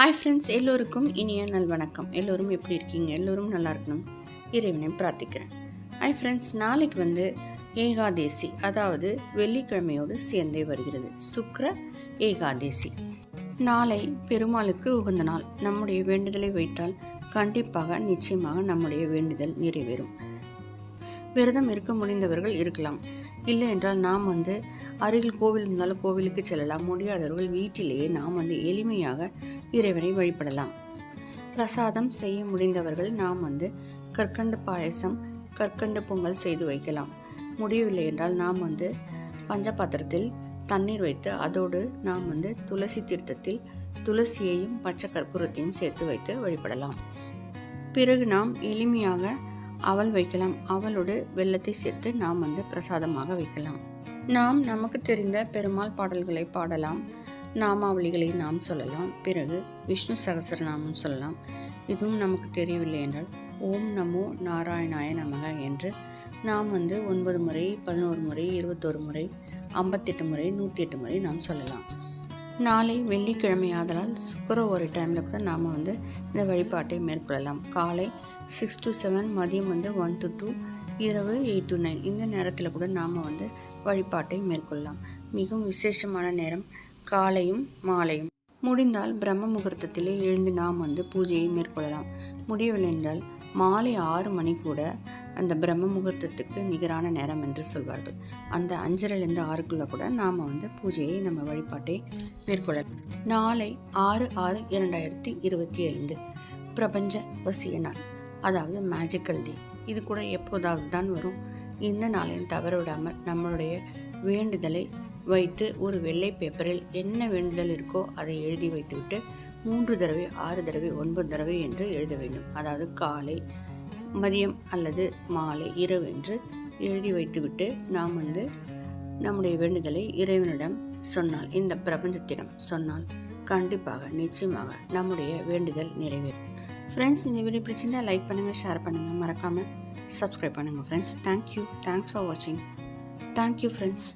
Hi friends, எல்லோருக்கும் இனிய நல்வணக்கம். எல்லோரும் எப்படி இருக்கீங்க? எல்லோரும் நல்லா இருக்கணும் இறைவனை பிரார்த்திக்கிறேன். ஹாய் ஃப்ரெண்ட்ஸ், நாளைக்கு ஏகாதேசி, அதாவது வெள்ளிக்கிழமையோடு சேர்ந்தே வருகிறது சுக்ர ஏகாதேசி. நாளை பெருமாளுக்கு உகந்த நாள். நம்முடைய வேண்டுதலை வைத்தால் கண்டிப்பாக நிச்சயமாக நம்முடைய வேண்டுதல் நிறைவேறும். விரதம் இருக்க முடிந்தவர்கள் இருக்கலாம். இல்லை என்றால் நாம் அருகில் கோவில் இருந்தாலும் கோவிலுக்கு செல்லலாம். முடியாதவர்கள் வீட்டிலேயே நாம் எளிமையாக இறைவனை வழிபடலாம். பிரசாதம் செய்ய முடிந்தவர்கள் நாம் கற்கண்டு பாயசம், கற்கண்டு பொங்கல் செய்து வைக்கலாம். முடியவில்லை என்றால் நாம் பஞ்சபாத்திரத்தில் தண்ணீர் வைத்து அதோடு நாம் துளசி தீர்த்தத்தில் துளசியையும் பச்சை கற்பூரத்தையும் சேர்த்து வைத்து வழிபடலாம். பிறகு நாம் எளிமையாக அவல் வைக்கலாம். அவளோடு வெல்லத்தை சேர்த்து நாம் பிரசாதமாக வைக்கலாம். நாம் நமக்கு தெரிந்த பெருமாள் பாடல்களை பாடலாம். நாமாவளிகளை நாம் சொல்லலாம். பிறகு விஷ்ணு சகஸ்ரநாமம் சொல்லலாம். இதுவும் நமக்கு தெரியவில்லை என்றால் ஓம் நமோ நாராயணாய நமக என்று நாம் 9 முறை, 11 முறை, 21 முறை, 58 முறை, 108 முறை நாம் சொல்லலாம். நாளை வெள்ளிக்கிழமை ஆதலால் சுக்கர ஒரு டைமில் கூட நாம் இந்த வழிபாட்டை மேற்கொள்ளலாம். காலை 6 to 7, மதியம் 1 to 2, இரவு 8 to 9 இந்த நேரத்தில் கூட நாம் வழிபாட்டை மேற்கொள்ளலாம். மிகவும் விசேஷமான நேரம் காலையும் மாலையும். முடிந்தால் பிரம்ம முகூர்த்தத்திலே எழுந்து நாம் பூஜையை மேற்கொள்ளலாம். முடியவில்லை என்றால் மாலை 6 மணி கூட அந்த பிரம்ம முகூர்த்தத்துக்கு நிகரான நேரம் என்று சொல்வார்கள். அந்த 5:30 6 கூட நாம் பூஜையை நம்ம வழிபாட்டை மேற்கொள்ளலாம். நாளை 6/6/2025 பிரபஞ்ச வசிய நாள், அதாவது மேஜிக்கல் டே. இது கூட எப்போதாவது தான் வரும். இந்த நாளையும் தவற விடாமல் நம்மளுடைய வேண்டுதலை வைத்து ஒரு வெள்ளை பேப்பரில் என்ன வேண்டுதல் இருக்கோ அதை எழுதி வைத்துவிட்டு 3 தடவை, 6 தடவை, 9 தடவை என்று எழுத வேண்டும். அதாவது காலை, மதியம் அல்லது மாலை, இரவு என்று எழுதி வைத்துவிட்டு நாம் நம்முடைய வேண்டுதலை இறைவனிடம் சொன்னால், இந்த பிரபஞ்சத்திடம் சொன்னால் கண்டிப்பாக நிச்சயமாக நம்முடைய வேண்டுதல் நிறைவேறும். ஃப்ரெண்ட்ஸ், இந்த வீடியோ பிடிச்சிருந்தால் லைக் பண்ணுங்கள், ஷேர் பண்ணுங்கள், மறக்காமல் சப்ஸ்கிரைப் பண்ணுங்கள். ஃப்ரெண்ட்ஸ், தேங்க்ஸ் ஃபார் வாட்சிங். Thank you friends.